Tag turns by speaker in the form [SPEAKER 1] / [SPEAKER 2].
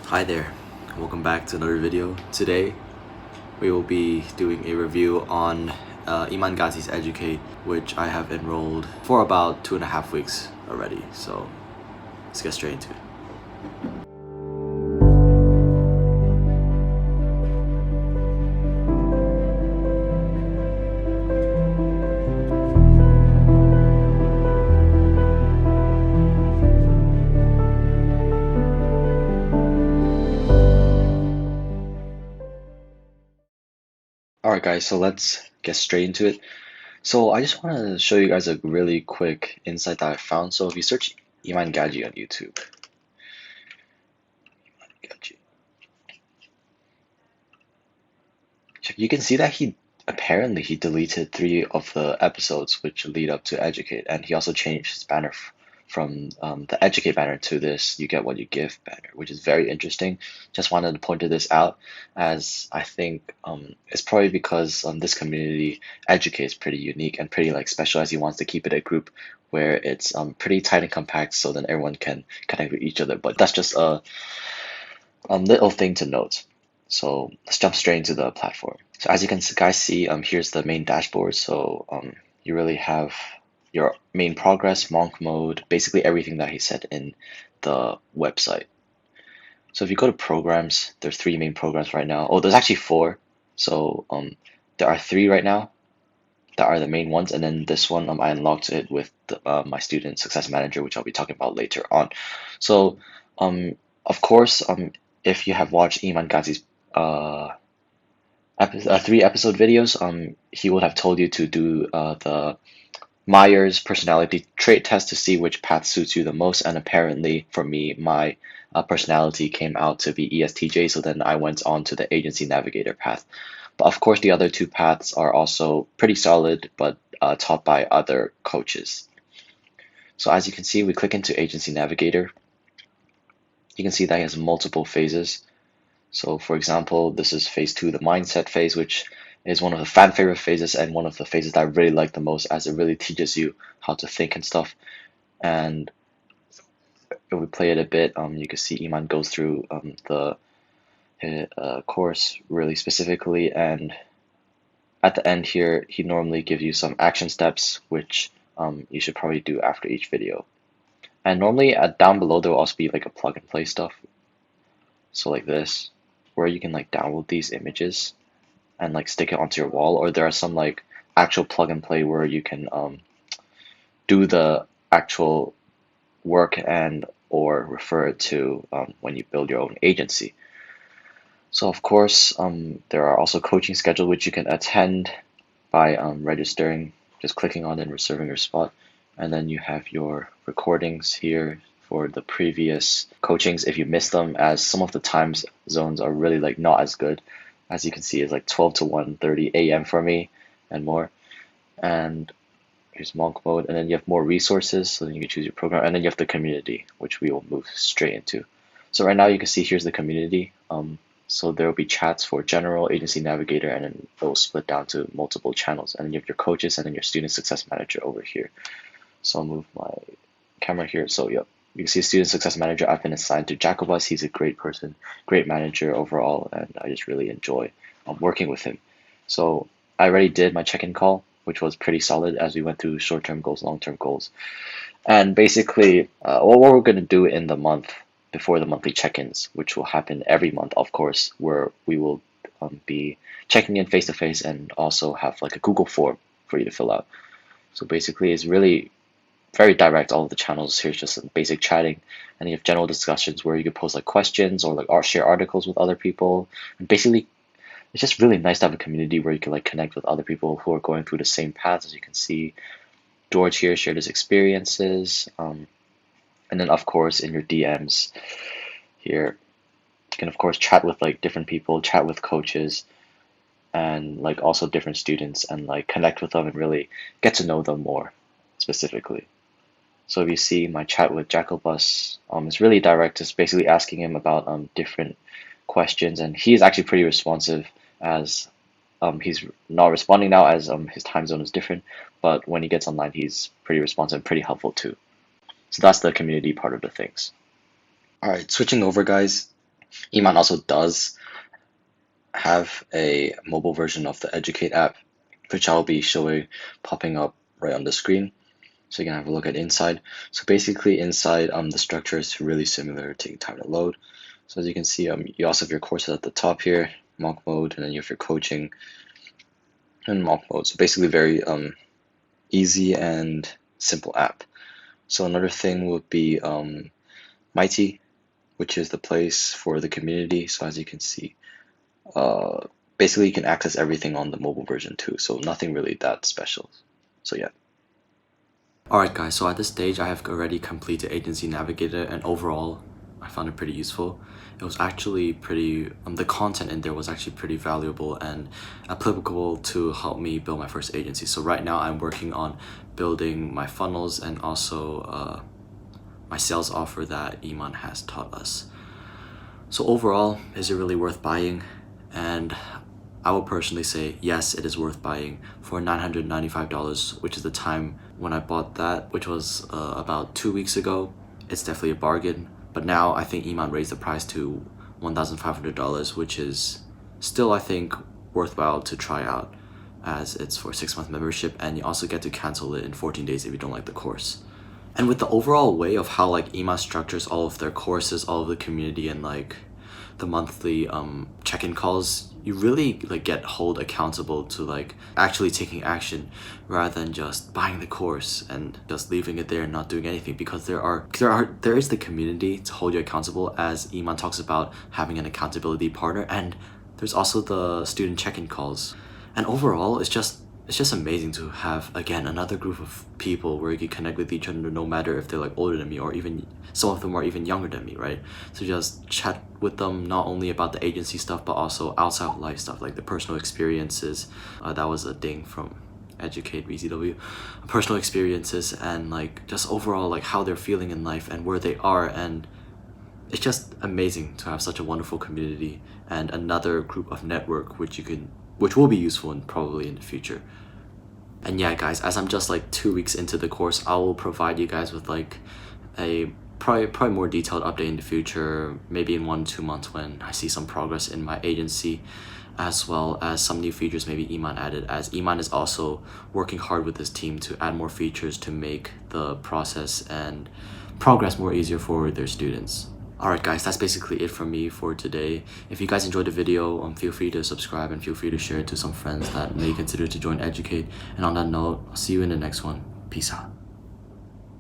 [SPEAKER 1] Hi there, welcome back to another video. Today we will be doing a review on Iman Gadzhi's Educate, which I have enrolled for about 2.5 weeks already, so let's get straight into it. Alright guys, so let's get straight into it. So I just want to show you guys a really quick insight that I found. So if you search Iman Gadzhi on YouTube, Gadzhi, you can see that he deleted 3 of the episodes which lead up to Educate, and he also changed his banner from the Educate banner to this You Get What You Give banner, which is very interesting. Just wanted to point this out, as I think it's probably because this community Educate is pretty unique and pretty special, as he wants to keep it a group where it's pretty tight and compact, so then everyone can connect with each other. But that's just a little thing to note. So let's jump straight into the platform. So as you can guys see, here's the main dashboard. So you really have your main progress, monk mode, basically everything that he said in the website. So if you go to programs, there's 3 main programs right now. Oh, there's actually 4. So there are 3 right now that are the main ones, and then this one I unlocked it with my student success manager, which I'll be talking about later on. So of course, if you have watched Iman Gadzhi's 3 episode videos, he would have told you to do the Myers personality trait test to see which path suits you the most. And apparently, for me, my personality came out to be ESTJ, so then I went on to the agency navigator path. But of course, the other 2 paths are also pretty solid, but taught by other coaches. So as you can see, we click into agency navigator. You can see that he has multiple phases. So for example, this is phase 2, the mindset phase, which is one of the fan favorite phases and one of the phases that I really like the most, as it really teaches you how to think and stuff. And if we play it a bit, you can see Iman goes through the course really specifically, and at the end here, he normally gives you some action steps, which you should probably do after each video. And normally down below, there will also be like a plug and play stuff. So like this, where you can download these images and stick it onto your wall, or there are some actual plug and play where you can do the actual work and or refer it to when you build your own agency. So of course, there are also coaching schedules which you can attend by registering, just clicking on it and reserving your spot. And then you have your recordings here for the previous coachings if you missed them, as some of the time zones are really not as good. As you can see, it's 12 to 1:30 a.m. for me and more. And here's monk mode, and then you have more resources, so then you can choose your program, and then you have the community, which we will move straight into. So right now you can see here's the community. So there will be chats for general, agency navigator, and then it will split down to multiple channels. And then you have your coaches and then your student success manager over here. So I'll move my camera here. So yep, you can see student success manager. I've been assigned to Jacobus. He's a great person, great manager overall, and I just really enjoy working with him. So I already did my check-in call, which was pretty solid, as we went through short-term goals, long-term goals. And basically, what we're going to do in the month before the monthly check-ins, which will happen every month, of course, where we will be checking in face-to-face and also have a Google form for you to fill out. So basically, it's really very direct. All of the channels here is just some basic chatting, and you have general discussions where you can post questions or share articles with other people. And basically, it's just really nice to have a community where you can connect with other people who are going through the same paths. As you can see, George here shared his experiences, and then of course in your DMs here, you can of course chat with different people, chat with coaches, and also different students, and connect with them and really get to know them more specifically. So if you see my chat with Jacobus, it's really direct. It's basically asking him about different questions, and he's actually pretty responsive, as he's not responding now as his time zone is different, but when he gets online, he's pretty responsive and pretty helpful too. So that's the community part of the things. All right, switching over, guys. Iman also does have a mobile version of the Educate app, which I'll be showing popping up right on the screen. So you can have a look at inside. So basically inside, the structure is really similar, taking time to load. So as you can see, you also have your courses at the top here, mock mode, and then you have your coaching and mock mode. So basically very easy and simple app. So another thing would be Mighty, which is the place for the community. So as you can see, basically you can access everything on the mobile version too. So nothing really that special. So yeah. Alright guys, so at this stage I have already completed Agency Navigator, and overall I found it pretty useful. It was actually pretty, the content in there was actually pretty valuable and applicable to help me build my first agency. So right now I'm working on building my funnels and also my sales offer that Iman has taught us. So overall, is it really worth buying? And I would personally say yes, it is worth buying for $995, which is the time when I bought that, which was about 2 weeks ago. It's definitely a bargain, but now I think Iman raised the price to $1,500, which is still, I think, worthwhile to try out, as it's for a 6-month membership, and you also get to cancel it in 14 days if you don't like the course. And with the overall way of how like Iman structures all of their courses, all of the community, and like the monthly check-in calls, you really like get held accountable to like actually taking action rather than just buying the course and just leaving it there and not doing anything, because there is the community to hold you accountable, as Iman talks about having an accountability partner, and there's also the student check-in calls. And overall, it's just amazing to have, again, another group of people where you can connect with each other no matter if they're like older than me, or even some of them are even younger than me, right? So just chat with them not only about the agency stuff but also outside life stuff, like the personal experiences. That was a ding from Educate VCW. Personal experiences and like just overall like how they're feeling in life and where they are, and it's just amazing to have such a wonderful community and another group of network which will be useful and probably in the future. And yeah guys, as I'm just like 2 weeks into the course, I will provide you guys with like a probably more detailed update in the future, maybe in 1-2 months when I see some progress in my agency, as well as some new features maybe Iman added, as Iman is also working hard with his team to add more features to make the process and progress more easier for their students. Alright guys, that's basically it from me for today. If you guys enjoyed the video, feel free to subscribe and feel free to share it to some friends that may consider to join Educate. And on that note, I'll see you in the next one. Peace out.